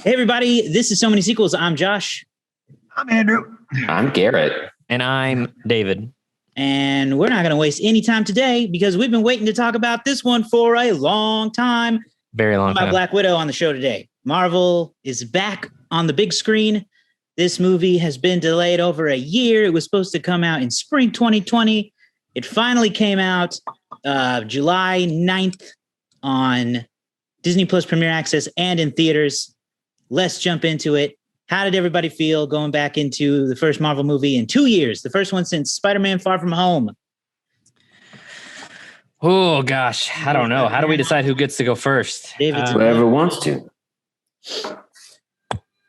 Hey, everybody. This is So Many Sequels. I'm Josh. I'm Andrew. I'm Garrett. And I'm David. And we're not going to waste any time today because we've been waiting to talk about this one for a long time. Very long time. About Black Widow on the show today. Marvel is back on the big screen. This movie has been delayed over a year. It was supposed to come out in spring 2020. It finally came out July 9th on Disney Plus Premier Access and in theaters. Let's jump into it. How did everybody feel going back into the first Marvel movie in 2 years? The first one since Spider-Man Far From Home. Oh, gosh. I don't know. How do we decide who gets to go first? David, whoever wants to.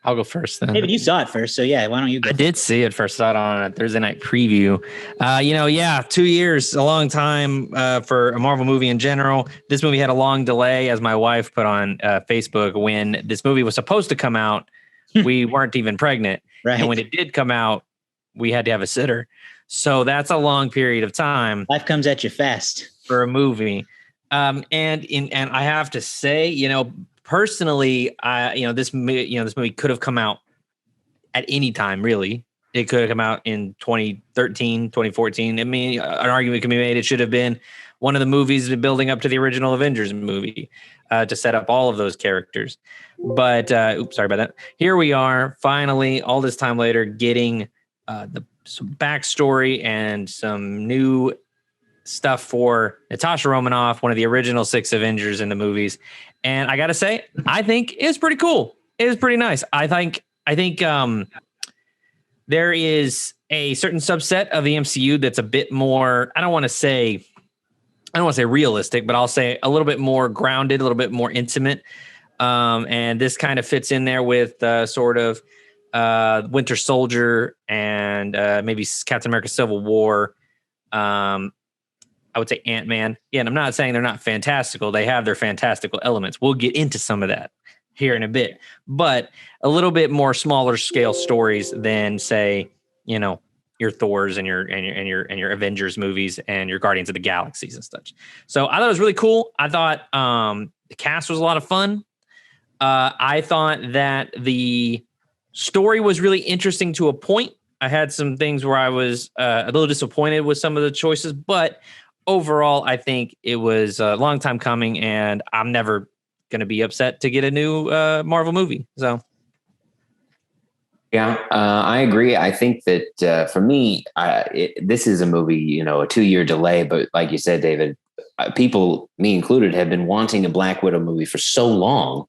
I'll go first then. David, you saw it first, so yeah, why don't you go? I did see it first. Saw it on a Thursday night preview. 2 years, a long time for a Marvel movie in general. This movie had a long delay, as my wife put on Facebook. When this movie was supposed to come out, we weren't even pregnant. Right. And when it did come out, we had to have a sitter. So that's a long period of time. Life comes at you fast. For a movie. And I have to say, personally, this movie could have come out at any time, really. It could have come out in 2013, 2014. I mean, an argument can be made. It should have been one of the movies building up to the original Avengers movie to set up all of those characters. But, sorry about that. Here we are, finally, all this time later, getting some backstory and some new stuff for Natasha Romanoff, one of the original 6 Avengers in the movies. And I got to say, I think it's pretty cool. It was pretty nice. I think there is a certain subset of the MCU that's a bit more, I don't want to say realistic, but I'll say a little bit more grounded, a little bit more intimate. And this kind of fits in there with sort of Winter Soldier and maybe Captain America Civil War. I would say Ant-Man. Yeah, and I'm not saying they're not fantastical. They have their fantastical elements. We'll get into some of that here in a bit. But a little bit more smaller scale stories than, say, your Thors and your Avengers movies and your Guardians of the Galaxies and such. So I thought it was really cool. I thought the cast was a lot of fun. I thought that the story was really interesting to a point. I had some things where I was a little disappointed with some of the choices, but overall, I think it was a long time coming, and I'm never going to be upset to get a new Marvel movie. So, yeah, I agree. I think that for me, this is a movie, a 2-year delay. But like you said, David, people, me included, have been wanting a Black Widow movie for so long.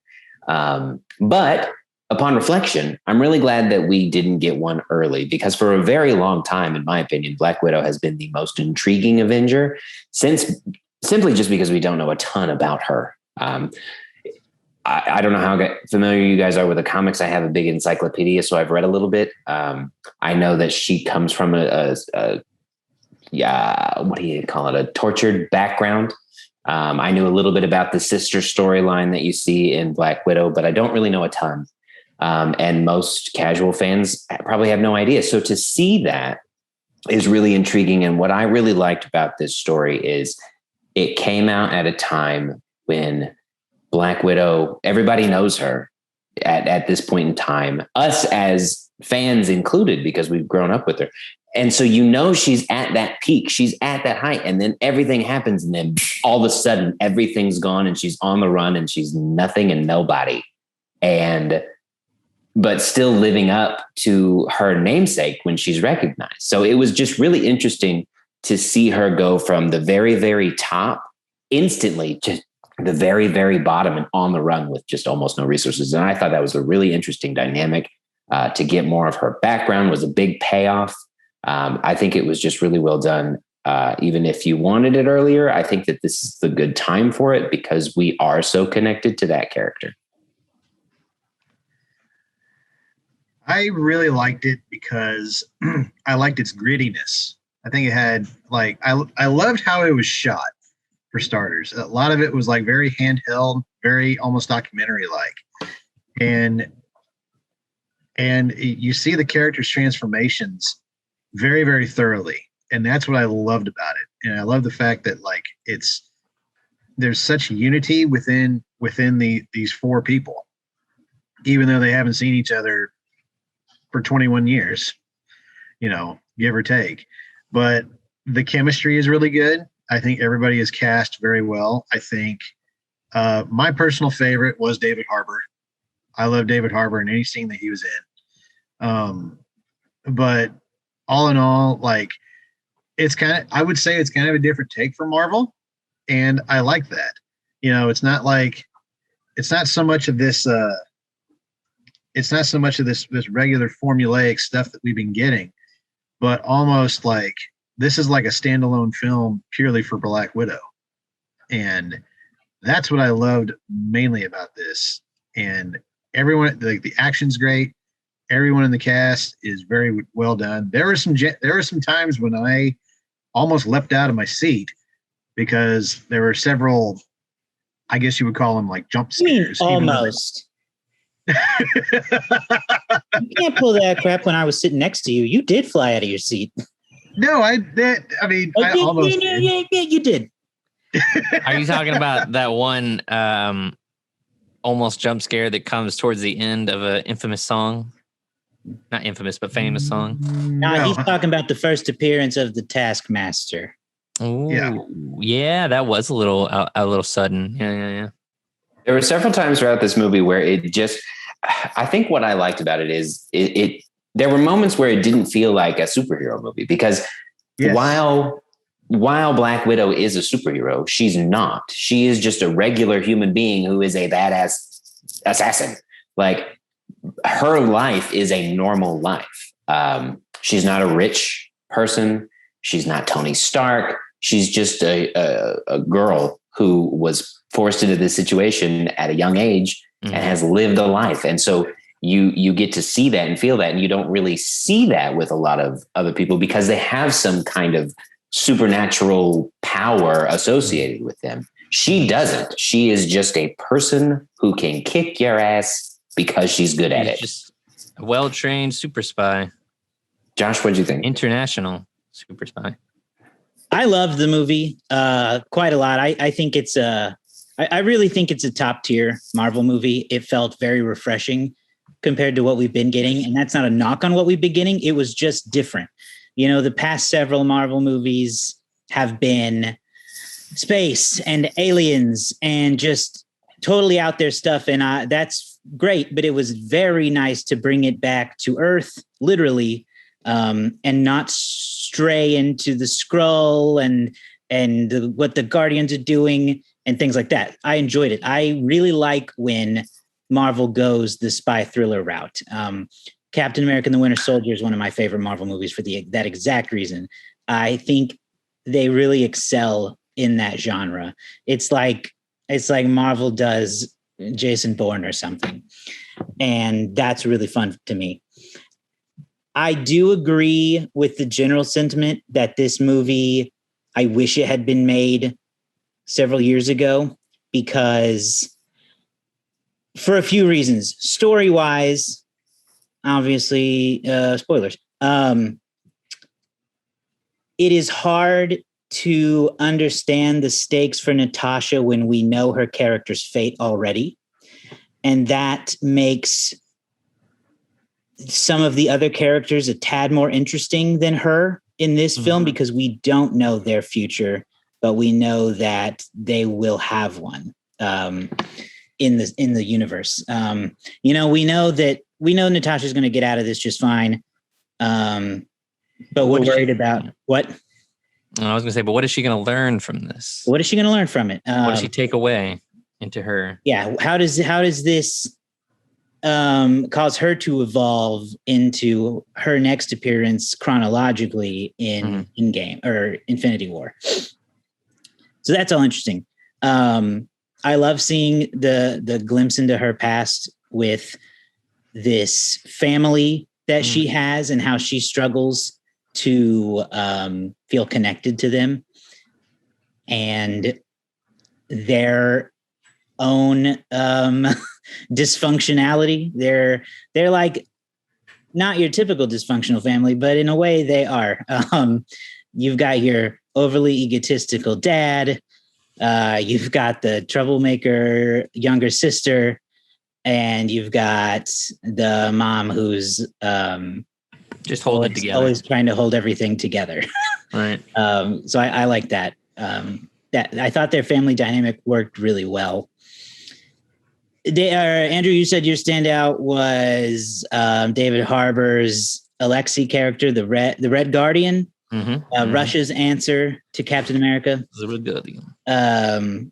But upon reflection, I'm really glad that we didn't get one early, because for a very long time, in my opinion, Black Widow has been the most intriguing Avenger, simply just because we don't know a ton about her. I don't know how familiar you guys are with the comics. I have a big encyclopedia, so I've read a little bit. I know that she comes from what do you call it? A tortured background. I knew a little bit about the sister storyline that you see in Black Widow, but I don't really know a ton. And most casual fans probably have no idea. So to see that is really intriguing. And what I really liked about this story is it came out at a time when Black Widow, everybody knows her at this point in time, us as fans included, because we've grown up with her. And so, she's at that peak, she's at that height, and then everything happens. And then all of a sudden everything's gone and she's on the run and she's nothing and nobody. But still living up to her namesake when she's recognized. So it was just really interesting to see her go from the very, very top instantly to the very, very bottom and on the run with just almost no resources. And I thought that was a really interesting dynamic. To get more of her background was a big payoff. I think it was just really well done. Even if you wanted it earlier, I think that this is the good time for it because we are so connected to that character. I really liked it because I liked its grittiness. I think it had I loved how it was shot, for starters. A lot of it was very handheld, very almost documentary like. And you see the characters' transformations very, very thoroughly. And that's what I loved about it. And I love the fact that there's such unity within these 4 people. even though they haven't seen each other for 21 years, give or take. But the chemistry is really good. I think everybody is cast very well. I think my personal favorite was David Harbour. I love David Harbour in any scene that he was in. But all in all, like, I would say it's kind of a different take for Marvel. And I like that. It's not so much of this regular formulaic stuff that we've been getting, but almost like this is like a standalone film purely for Black Widow. And that's what I loved mainly about this. And everyone, the action's great. Everyone in the cast is very well done. There were some times when I almost leapt out of my seat because there were several, I guess you would call them like jump scares. Almost. You can't pull that crap when I was sitting next to you. You did fly out of your seat. No, I almost did. Yeah, you did. Are you talking about that one almost jump scare that comes towards the end of an infamous song? Not infamous, but famous song. No, he's talking about the first appearance of the Taskmaster. Ooh, yeah, that was a little sudden. Yeah. There were several times throughout this movie where I think what I liked about it is there were moments where it didn't feel like a superhero movie because while Black Widow is a superhero, she's not. She is just a regular human being who is a badass assassin. Like, her life is a normal life. She's not a rich person. She's not Tony Stark. She's just a girl who was forced into this situation at a young age and has lived a life. And so you get to see that and feel that. And you don't really see that with a lot of other people because they have some kind of supernatural power associated with them. She doesn't. She is just a person who can kick your ass because she's good at it. Just a well-trained super spy. Josh, what'd you think? International super spy. I loved the movie quite a lot. I think it's I really think it's a top tier Marvel movie. It felt very refreshing compared to what we've been getting. And that's not a knock on what we've been getting. It was just different. The past several Marvel movies have been space and aliens and just totally out there stuff. And that's great, but it was very nice to bring it back to Earth, literally, and not stray into the Skrull and what the Guardians are doing and things like that. I enjoyed it. I really like when Marvel goes the spy thriller route. Captain America and the Winter Soldier is one of my favorite Marvel movies for that exact reason. I think they really excel in that genre. It's like Marvel does Jason Bourne or something. And that's really fun to me. I do agree with the general sentiment that this movie, I wish it had been made several years ago because for a few reasons. Story-wise, obviously, spoilers. It is hard to understand the stakes for Natasha when we know her character's fate already. And that makes some of the other characters a tad more interesting than her in this film because we don't know their future, but we know that they will have one in the universe. We know Natasha's going to get out of this just fine. But we're worried about what? I was going to say, but what is she going to learn from this? What is she going to learn from it? What does she take away into her? Yeah. How does this cause her to evolve into her next appearance chronologically in Endgame or Infinity War? So that's all interesting. I love seeing the glimpse into her past with this family that she has and how she struggles to feel connected to them and their own dysfunctionality. They're like not your typical dysfunctional family, but in a way they are. You've got your overly egotistical dad. You've got the troublemaker younger sister. and you've got the mom who's just holding it together, always trying to hold everything together. Right. So I like that. That I thought their family dynamic worked really well. Andrew, you said your standout was David Harbour's Alexei character, the Red Guardian, Russia's answer to Captain America. The Red Guardian.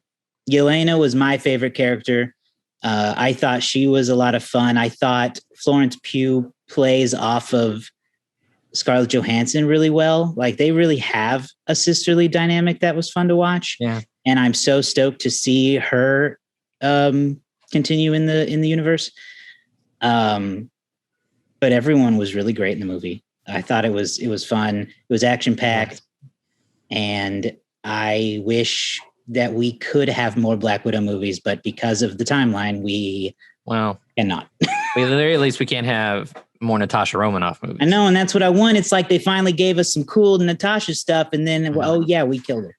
Yelena was my favorite character. I thought she was a lot of fun. I thought Florence Pugh plays off of Scarlett Johansson really well. Like they really have a sisterly dynamic that was fun to watch. Yeah. And I'm so stoked to see her continue in the universe. But everyone was really great in the movie. I thought it was fun. It was action packed, and I wish that we could have more Black Widow movies, but because of the timeline, we cannot. At the very least, we can't have more Natasha Romanoff movies. I know, and that's what I want. It's like they finally gave us some cool Natasha stuff, and then we killed her.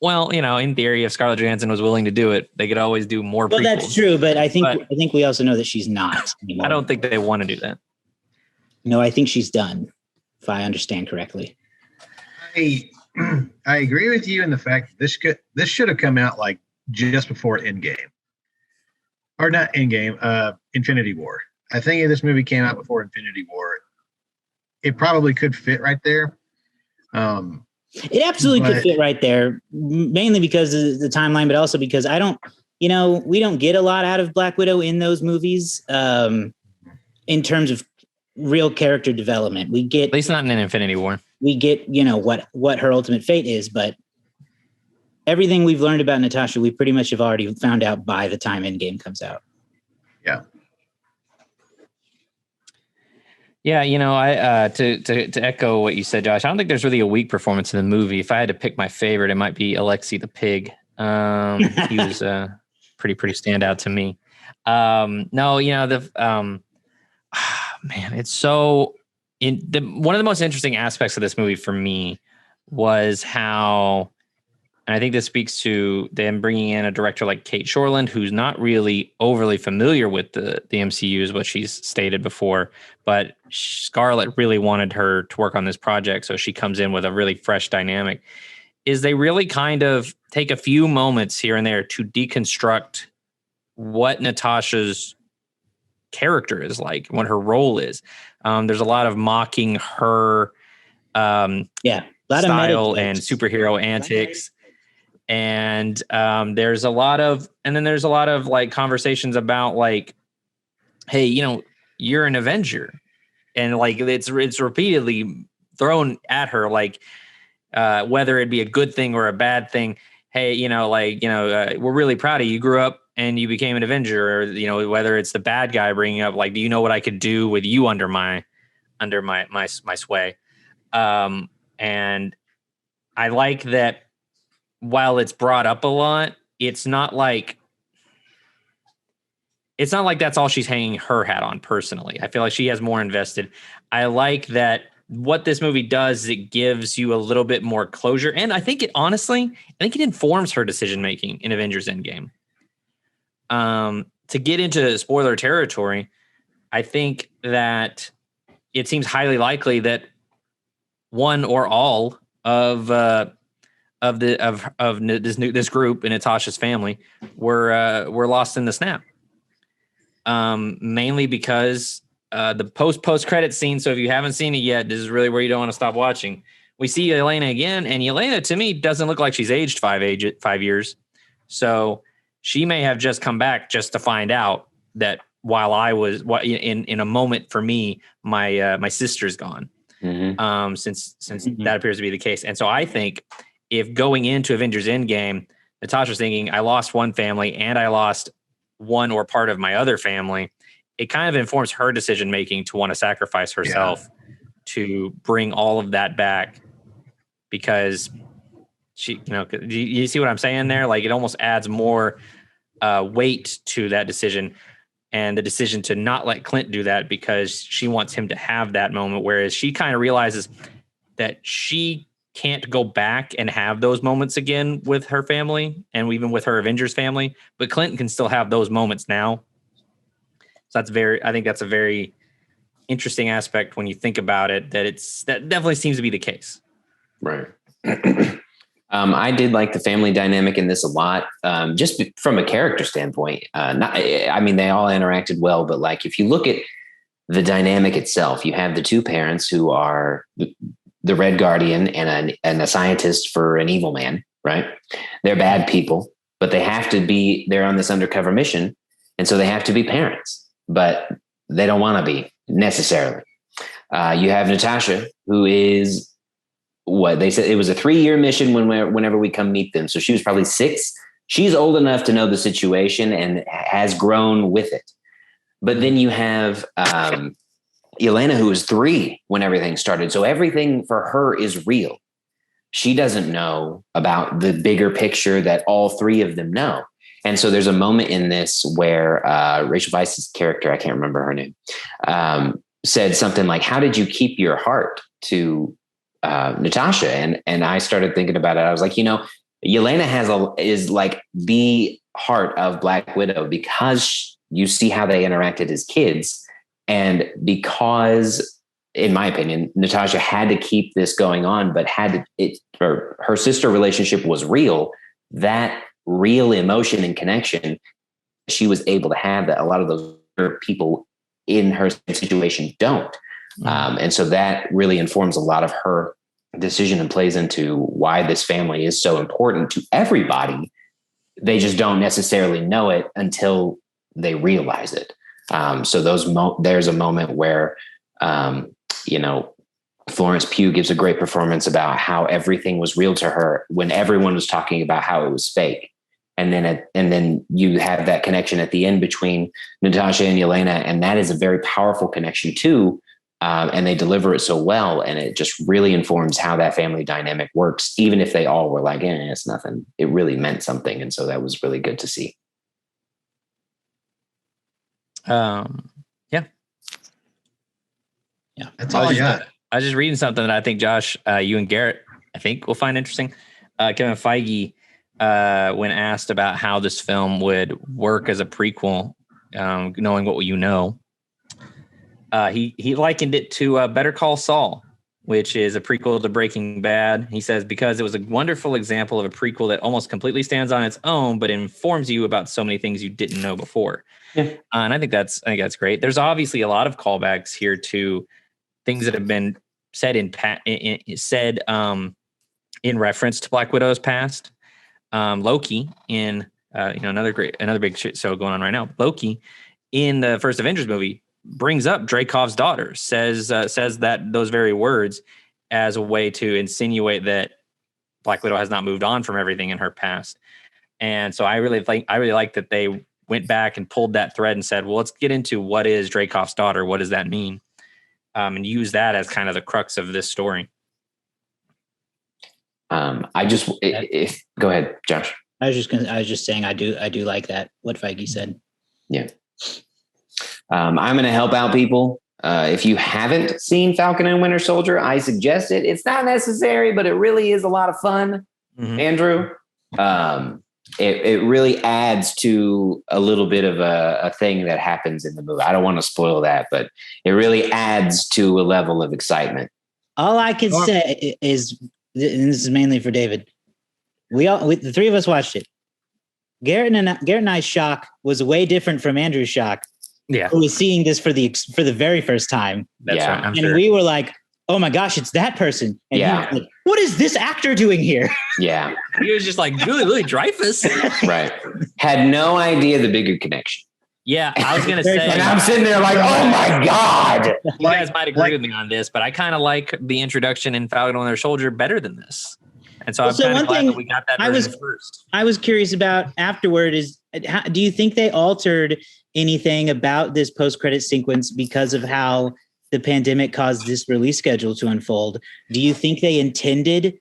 Well, in theory, if Scarlett Johansson was willing to do it, they could always do more. Well, that's true, but I think we also know that she's not anymore. I don't think they want to do that. No, I think she's done, if I understand correctly. I agree with you in the fact that this should have come out like just before Endgame, or not Endgame, Infinity War. I think if this movie came out before Infinity War, it probably could fit right there. It absolutely could fit right there, mainly because of the timeline, but also because we don't get a lot out of Black Widow in those movies in terms of real character development. We get, at least not in an Infinity War. We get, what her ultimate fate is, but everything we've learned about Natasha, we pretty much have already found out by the time Endgame comes out. Yeah. Yeah, I to echo what you said, Josh, I don't think there's really a weak performance in the movie. If I had to pick my favorite, it might be Alexei the pig. He was pretty standout to me. Man, it's so one of the most interesting aspects of this movie for me was how, and I think this speaks to them bringing in a director like Kate Shortland, who's not really overly familiar with the MCU, is what she's stated before, but Scarlett really wanted her to work on this project, so she comes in with a really fresh dynamic. Is they really kind of take a few moments here and there to deconstruct what Natasha's character is like, what her role is. There's a lot of mocking her style and superhero antics. And there's a lot of like conversations about like, hey, you're an Avenger, and like it's repeatedly thrown at her, like whether it be a good thing or a bad thing. Hey, we're really proud of you. You grew up and you became an Avenger, or whether it's the bad guy bringing up like, do you know what I could do with you under my sway? And I like that. While it's brought up a lot, it's not like that's all she's hanging her hat on personally. I feel like she has more invested. I like that what this movie does is it gives you a little bit more closure. And I think it informs her decision-making in Avengers Endgame. To get into spoiler territory, I think that it seems highly likely that one or all of this group and Natasha's family were lost in the snap. Mainly because the post credit scene. So if you haven't seen it yet, this is really where you don't want to stop watching. We see Yelena again, and Yelena to me doesn't look like she's aged 5 years. So she may have just come back just to find out that while I was in a moment for me, my sister's gone. Mm-hmm. Since that appears to be the case, and so I think, if going into Avengers Endgame, Natasha's thinking, I lost one family and I lost one or part of my other family, it kind of informs her decision-making to want to sacrifice herself to bring all of that back, because she, you see what I'm saying there? Like, it almost adds more weight to that decision, and the decision to not let Clint do that because she wants him to have that moment. Whereas she kind of realizes that she can't go back and have those moments again with her family and even with her Avengers family, but Clint can still have those moments now. So I think that's a very interesting aspect when you think about it, that definitely seems to be the case. Right. I did like the family dynamic in this a lot, just from a character standpoint. They all interacted well, but like if you look at the dynamic itself, you have the two parents who are the Red Guardian and a scientist for an evil man, right? They're bad people, but they're on this undercover mission. And so they have to be parents, but they don't want to be necessarily. You have Natasha, who is what they said, it was a 3-year mission whenever we come meet them. So she was probably 6. She's old enough to know the situation and has grown with it. But then you have Yelena, who was 3 when everything started. So everything for her is real. She doesn't know about the bigger picture that all 3 of them know. And so there's a moment in this where Rachel Weisz's character, I can't remember her name, said something like, how did you keep your heart to Natasha? And I started thinking about it. I was like, Yelena is like the heart of Black Widow because you see how they interacted as kids. And because, in my opinion, Natasha had to keep this going on, but her sister relationship was real. That real emotion and connection, she was able to have that a lot of those people in her situation don't. And so that really informs a lot of her decision and plays into why this family is so important to everybody. They just don't necessarily know it until they realize it. So there's a moment where, Florence Pugh gives a great performance about how everything was real to her when everyone was talking about how it was fake. And then you have that connection at the end between Natasha and Yelena. And that is a very powerful connection too. And they deliver it so well. And it just really informs how that family dynamic works. Even if they all were like, it's nothing, it really meant something. And so that was really good to see. Yeah. That's all I got. I was just reading something that I think, Josh, you and Garrett, I think will find interesting. Kevin Feige, when asked about how this film would work as a prequel, knowing what you know, he likened it to Better Call Saul, which is a prequel to Breaking Bad. He says, because it was a wonderful example of a prequel that almost completely stands on its own, but informs you about so many things you didn't know before. Yeah. And I think that's great. There's obviously a lot of callbacks here to things that have been said in reference to Black Widow's past. Loki in another big shit show going on right now. Loki in the first Avengers movie brings up Dreykov's daughter, says that those very words as a way to insinuate that Black Widow has not moved on from everything in her past. And so I really like that they went back and pulled that thread and said, well, let's get into what is Dreykov's daughter. What does that mean? And use that as kind of the crux of this story. Go ahead, Josh. I was just saying, I do like that, what Feige said. Yeah. I'm going to help out people. If you haven't seen Falcon and Winter Soldier, I suggest it. It's not necessary, but it really is a lot of fun. Mm-hmm. Andrew, it really adds to a little bit of a thing that happens in the movie. I don't want to spoil that, but it really adds to a level of excitement. All I can say is, and this is mainly for David, the 3 of us watched it. Garrett and I's shock was way different from Andrew's shock. Yeah, who was seeing this for the very first time. That's right. And sure. We were like, "Oh my gosh, it's that person!" And he was like, what is this actor doing here? Yeah, he was just like Julie Dreyfus, right? Had no idea the bigger connection. Yeah, I was gonna say, and I'm sitting there like, "Oh my god!" You guys might agree with me on this, but I kind of like the introduction in Falcon and Winter Soldier better than this. And so I'm kind of glad that we got that first. I was curious about afterward is, do you think they altered anything about this post-credit sequence because of how the pandemic caused this release schedule to unfold? Do you think they intended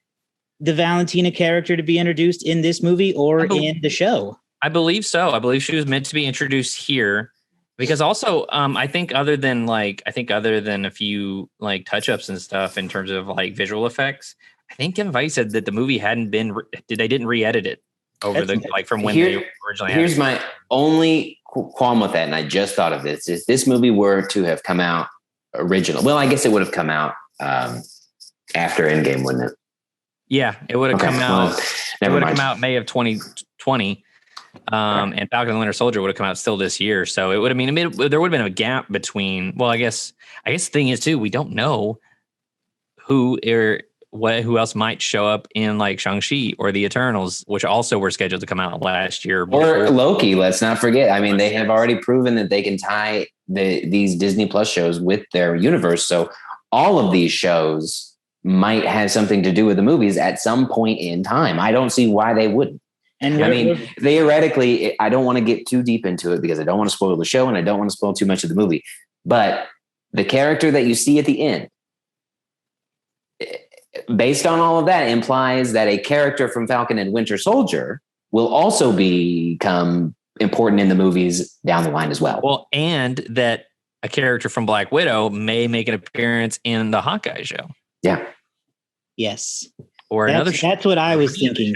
the Valentina character to be introduced in this movie or in the show? I believe so. I believe she was meant to be introduced here because also I think other than a few like touch-ups and stuff in terms of like visual effects, I think Kevin Feige said that the movie hadn't been, they didn't re-edit it over from when they originally had it. Here's my only qualm with that, and I just thought of this, is this movie were to have come out original. Well, I guess it would have come out after Endgame, wouldn't it? Yeah, it would have come out. Well, it would have come out May of 2020. And Falcon and Winter Soldier would have come out still this year. So it would have there would have been a gap between, well, I guess the thing is too, we don't know who else might show up in like Shang-Chi or the Eternals, which also were scheduled to come out last year. Or Loki, let's not forget. I mean, they have already proven that they can tie these Disney Plus shows with their universe. So all of these shows might have something to do with the movies at some point in time. I don't see why they wouldn't. And I mean, theoretically, I don't want to get too deep into it because I don't want to spoil the show and I don't want to spoil too much of the movie. But the character that you see at the end, based on all of that, implies that a character from Falcon and Winter Soldier will also become important in the movies down the line as well. Well, and that a character from Black Widow may make an appearance in the Hawkeye show. Yeah. Yes. Or another show. That's what I was thinking,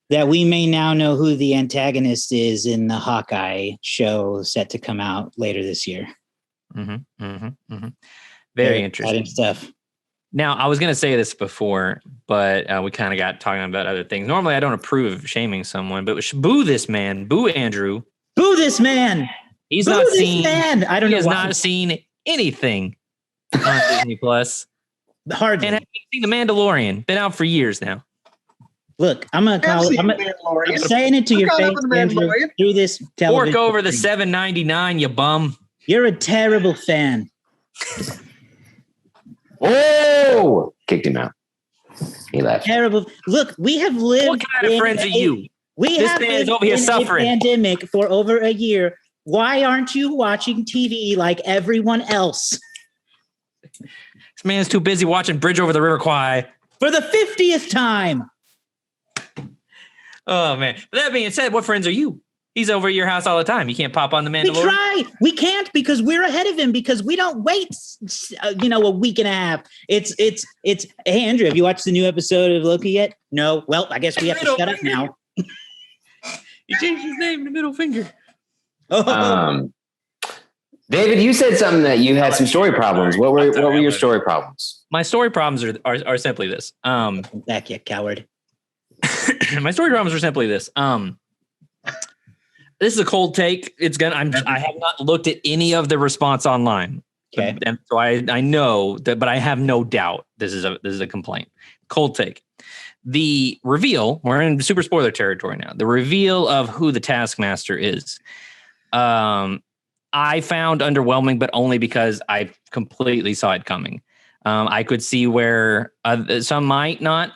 that we may now know who the antagonist is in the Hawkeye show set to come out later this year. Very interesting stuff. Now, I was going to say this before, but we kind of got talking about other things. Normally, I don't approve of shaming someone, but boo this man. Boo Andrew. Boo this man. He's boo not this seen. Man. I don't know. He has not seen anything on Disney Plus. Hardly. And have seen The Mandalorian. Been out for years now. Look, I'm saying it to your face, Andrew, through this television. Fork over the $7.99, you bum. You're a terrible fan. Oh, kicked him out. He left. Terrible. Look, we have lived. What kind of friends are you? This man is over here suffering. A pandemic for over a year. Why aren't you watching TV like everyone else? This man's too busy watching Bridge Over the River Kwai for the 50th time. Oh man! That being said, what friends are you? He's over at your house all the time. You can't pop on The Mandalorian. We try. We can't because we're ahead of him because we don't wait. A week and a half. It's. Hey Andrew, have you watched the new episode of Loki yet? No. Well, I guess we have to shut up now. He changed his name to Middle Finger. David, you said something that you had some story problems. What were your story problems? My story problems are simply this. Back, you coward. My story problems are simply this. This is a cold take. I have not looked at any of the response online. Okay. And so I know that, but I have no doubt this is a complaint. Cold take. The reveal, we're in super spoiler territory now. The reveal of who the Taskmaster is. I found underwhelming, but only because I completely saw it coming. I could see where some might not.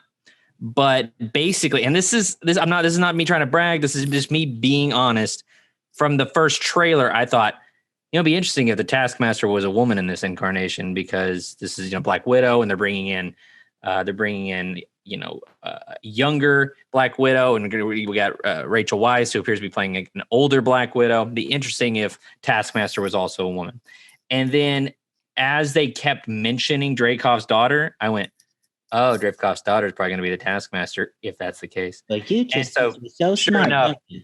But basically, and this is not me trying to brag. This is just me being honest. From the first trailer, I thought, it'd be interesting if the Taskmaster was a woman in this incarnation because this is, Black Widow, and they're bringing in, younger Black Widow, and we got Rachel Weisz, who appears to be playing an older Black Widow. It'd be interesting if Taskmaster was also a woman. And then as they kept mentioning Dreykov's daughter, I went, oh, Dreykov's daughter is probably going to be the Taskmaster if that's the case. Like you just so smart, don't you?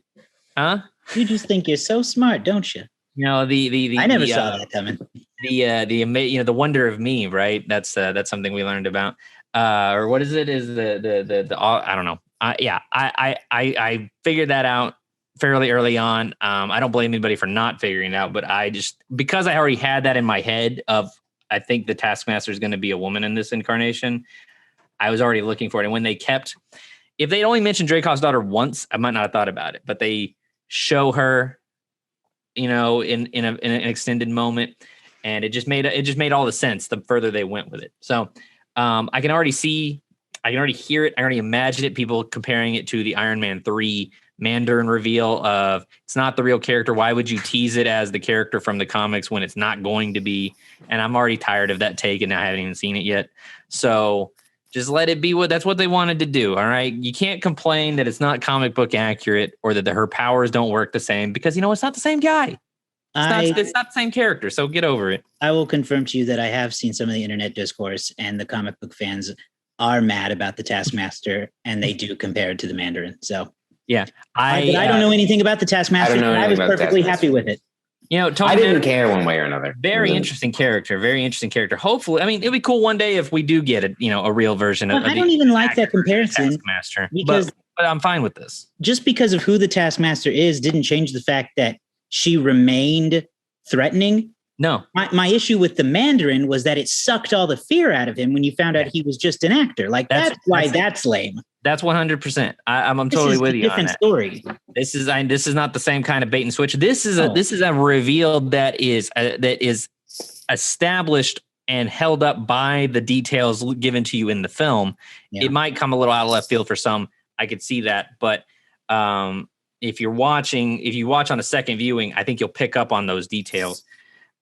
Huh? You just think you're so smart, don't you? The I never saw that coming. The wonder of me, right? That's something we learned about. Or what is it? Is the I don't know. I figured that out fairly early on. I don't blame anybody for not figuring it out, but because I already had that in my head of I think the Taskmaster is going to be a woman in this incarnation. I was already looking for it. And when if they'd only mentioned Dreykov's daughter once, I might not have thought about it, but they show her, in an extended moment, and it just made all the sense the further they went with it. So I can already hear it. I already imagine it. People comparing it to the Iron Man 3 Mandarin reveal of it's not the real character. Why would you tease it as the character from the comics when it's not going to be? And I'm already tired of that take, and I haven't even seen it yet. So just let it be that's what they wanted to do. All right. You can't complain that it's not comic book accurate or that her powers don't work the same because, it's not the same guy. It's not the same character, so get over it. I will confirm to you that I have seen some of the internet discourse, and the comic book fans are mad about the Taskmaster, and they do compare it to the Mandarin. So yeah, I don't know anything about the Taskmaster. I was perfectly happy with it. You know, I didn't care one way or another. Very interesting character. Very interesting character. Hopefully, I mean, it'd be cool one day if we do get a real version of. I don't even like that comparison, Taskmaster, because but I'm fine with this. Just because of who the Taskmaster is didn't change the fact that she remained threatening. No, my issue with the Mandarin was that it sucked all the fear out of him when you found out he was just an actor. Like that's lame. That's 100%. I'm totally with you on that. Story. This is not the same kind of bait and switch. This is a reveal that is established and held up by the details given to you in the film. Yeah. It might come a little out of left field for some. I could see that, but if you watch on a second viewing, I think you'll pick up on those details.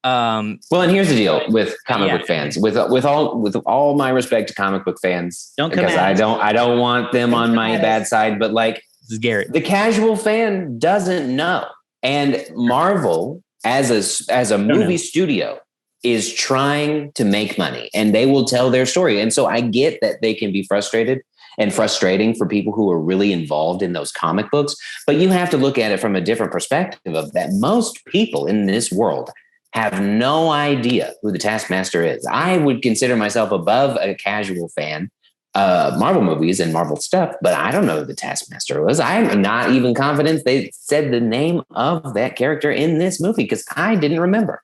Well, and here's the deal with comic book fans. With all my respect to comic book fans, because I don't want them on my bad side, but like, this is Garrett. The casual fan doesn't know, and Marvel as a movie studio is trying to make money, and they will tell their story. And so I get that they can be frustrated and frustrating for people who are really involved in those comic books, but you have to look at it from a different perspective of that most people in this world have no idea who the Taskmaster is. I would consider myself above a casual fan of Marvel movies and Marvel stuff, but I don't know who the Taskmaster was. I'm not even confident they said the name of that character in this movie because I didn't remember.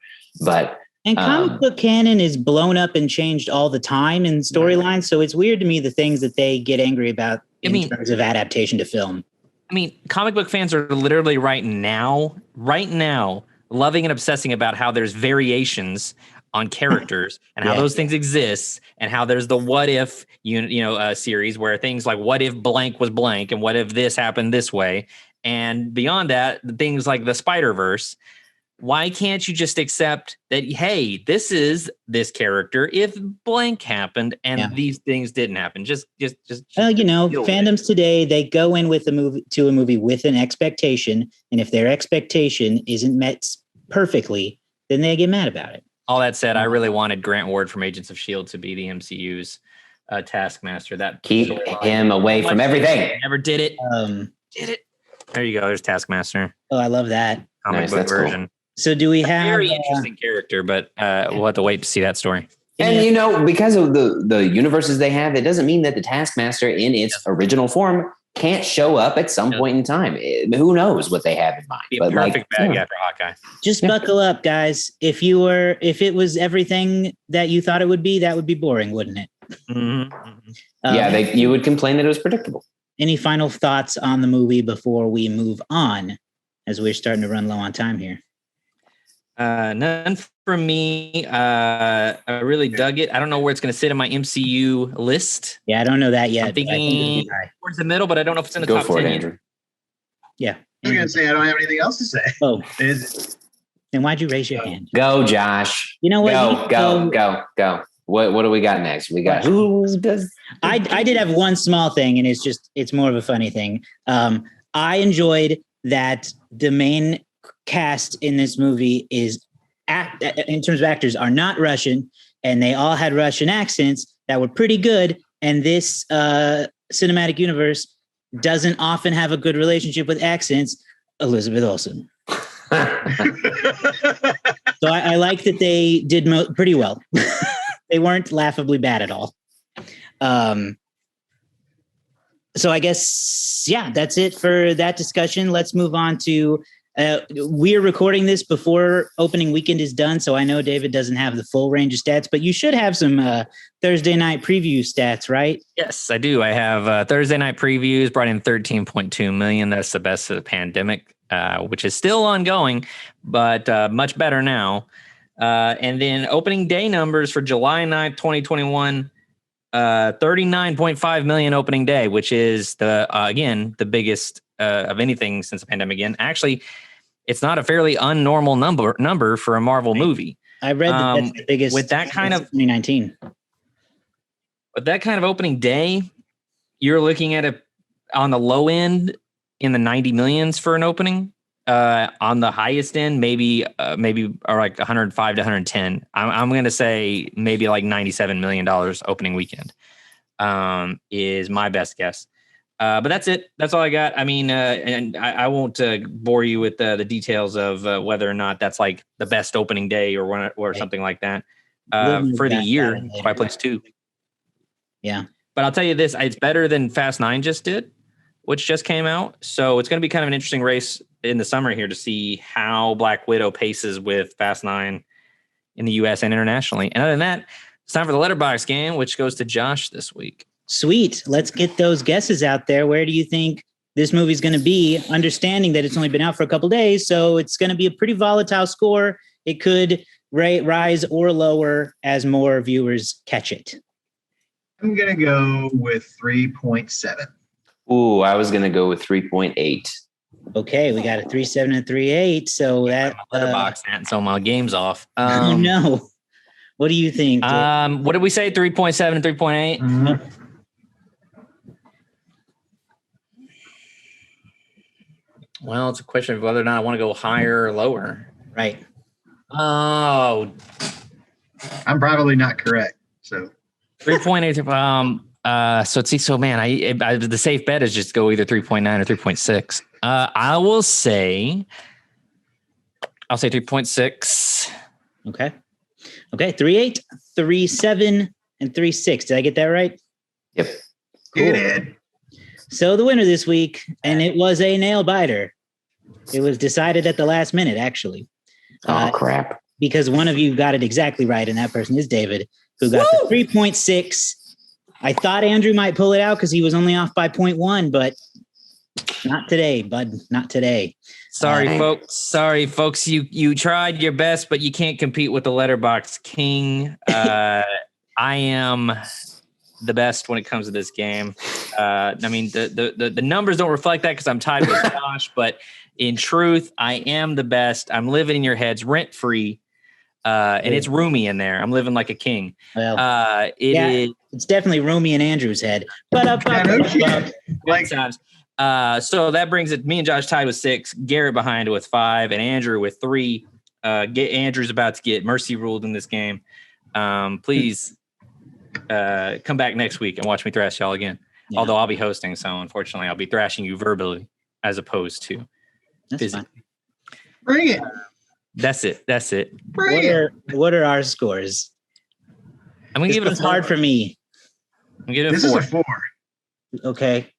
And comic book canon is blown up and changed all the time in storylines, so it's weird to me the things that they get angry about in terms of adaptation to film. I mean, comic book fans are literally right now, loving and obsessing about how there's variations on characters and how those things exist, and how there's the what if series where things like what if blank was blank and what if this happened this way, and beyond that, things like the Spider-Verse. Why can't you just accept that, hey, this is this character if blank happened and these things didn't happen? Just fandoms today, they go in with a movie with an expectation, and if their expectation isn't met perfectly, then they get mad about it. All that said, I really wanted Grant Ward from Agents of S.H.I.E.L.D. to be the MCU's Taskmaster. That keep him away from everything. Never did it. Did it? There you go. There's Taskmaster. Oh, I love that comic book version. Cool. So do we have very interesting character, but we'll have to wait to see that story. And because of the universes they have, it doesn't mean that the Taskmaster in its original form can't show up at some point in time. Who knows what they have in mind? Be a perfect bad guy for Hawkeye. Just buckle up, guys. If it was everything that you thought it would be, that would be boring, wouldn't it? Mm-hmm. You would complain that it was predictable. Any final thoughts on the movie before we move on, as we're starting to run low on time here? None from me. I really dug it. I don't know where it's going to sit in my MCU list. Yeah, I don't know that yet. I'm thinking towards the middle, but I don't know if it's in the top 10. Go for it, Andrew. Yeah. I was going to say I don't have anything else to say. Oh. Then why'd you raise your hand? Go, Josh. You know what? Go. What do we got next? We got who does? I did have one small thing, and it's more of a funny thing. I enjoyed that the main cast in this movie is in terms of actors are not Russian, and they all had Russian accents that were pretty good. And this cinematic universe doesn't often have a good relationship with accents. Elizabeth Olsen. So I like that they did pretty well. They weren't laughably bad at all. So I guess, that's it for that discussion. Let's move on to we're recording this before opening weekend is done, so I know David doesn't have the full range of stats, but you should have some Thursday night preview stats, right? Yes, I do. I have Thursday night previews brought in 13.2 million. That's the best of the pandemic, which is still ongoing, but much better now. And then opening day numbers for July 9th, 2021, 39.5 million opening day, which is the biggest of anything since the pandemic again. Actually, it's not a fairly unnormal number for a Marvel movie. I read that's the biggest with that kind of 2019. With that kind of opening day, you're looking at it on the low end in the 90 millions for an opening. on the highest end, maybe or like 105 to 110. I'm going to say maybe like $97 million opening weekend is my best guess. But that's it. That's all I got. I mean, and I won't bore you with the details of whether or not that's like the best opening day or something like that. For the year, Quiet Place 2. Yeah. But I'll tell you this, it's better than Fast 9 just did, which just came out. So it's going to be kind of an interesting race in the summer here to see how Black Widow paces with Fast 9 in the US and internationally. And other than that, it's time for the Letterboxd game, which goes to Josh this week. Sweet. Let's get those guesses out there. Where do you think this movie's going to be? Understanding that it's only been out for a couple days, so it's going to be a pretty volatile score. It could rise or lower as more viewers catch it. I'm going to go with 3.7. Ooh, I was going to go with 3.8. Okay, we got a 3.7 and 3.8. So that Letterboxd, so my game's off. Oh no. What do you think? What did we say? 3.7 and 3.8? Mm-hmm. Well, it's a question of whether or not I want to go higher or lower. Right. Oh, I'm probably not correct. So 3.8. So man, I the safe bet is just go either 3.9 or 3.6. I'll say 3.6. Okay. 3.8, 3.7, and 3.6. Did I get that right? Yep. Cool. You did. So the winner this week, and it was a nail biter. It was decided at the last minute, actually. Oh, crap. Because one of you got it exactly right, and that person is David, who got the 3.6. I thought Andrew might pull it out because he was only off by 0.1, but not today, bud. Not today. Sorry, folks. You tried your best, but you can't compete with the Letterboxd king. I am the best when it comes to this game. I mean, the numbers don't reflect that because I'm tied with Josh, but in truth, I am the best. I'm living in your heads rent free. And it's roomy in there. I'm living like a king. Well, it's definitely roomy in Andrew's head. But so that brings it. Me and Josh tied with 6. Garrett behind with 5, and Andrew with 3. Andrew's about to get mercy ruled in this game. Please come back next week and watch me thrash y'all again. Yeah. Although I'll be hosting, so unfortunately I'll be thrashing you verbally as opposed to physically. Bring it. That's it. What are our scores? I'm gonna give it a 4. Hard for me. I'm giving it a 4. This is a 4. Okay.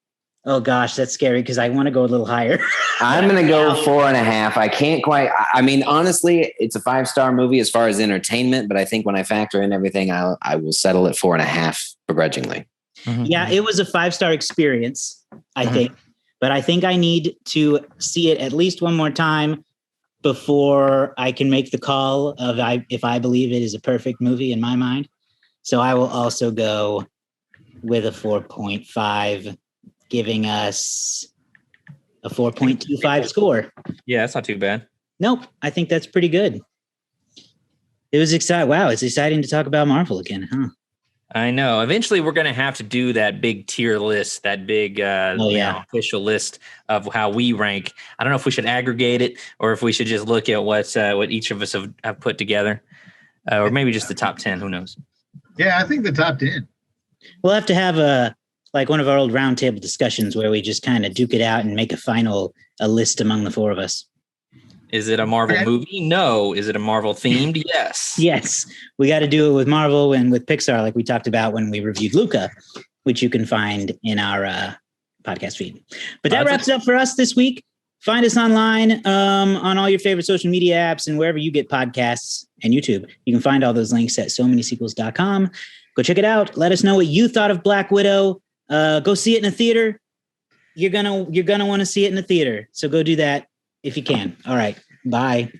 Oh gosh, that's scary because I want to go a little higher. I'm gonna go 4.5. I can't quite. I mean, honestly, it's a 5-star movie as far as entertainment, but I think when I factor in everything, I will settle at 4.5 begrudgingly. Mm-hmm. Yeah, it was a 5-star experience, I think, but I think I need to see it at least one more time before I can make the call of if I believe it is a perfect movie in my mind. So I will also go with a 4.5, giving us a 4.25 score. Yeah, that's not too bad. Nope, I think that's pretty good. It was exciting. Wow, it's exciting to talk about Marvel again, huh? I know. Eventually, we're going to have to do that big tier list, that big official list of how we rank. I don't know if we should aggregate it or if we should just look at what each of us have put together, or maybe just the top 10. Who knows? Yeah, I think the top 10. We'll have to have one of our old roundtable discussions where we just kind of duke it out and make a list among the 4 of us. Is it a Marvel movie? No. Is it a Marvel themed? Yes. Yes. We got to do it with Marvel and with Pixar, like we talked about when we reviewed Luca, which you can find in our podcast feed. But that wraps it up for us this week. Find us online on all your favorite social media apps and wherever you get podcasts and YouTube. You can find all those links at somanysequels.com. Go check it out. Let us know what you thought of Black Widow. Go see it in a theater. You're gonna want to see it in a theater. So go do that if you can. All right. Bye.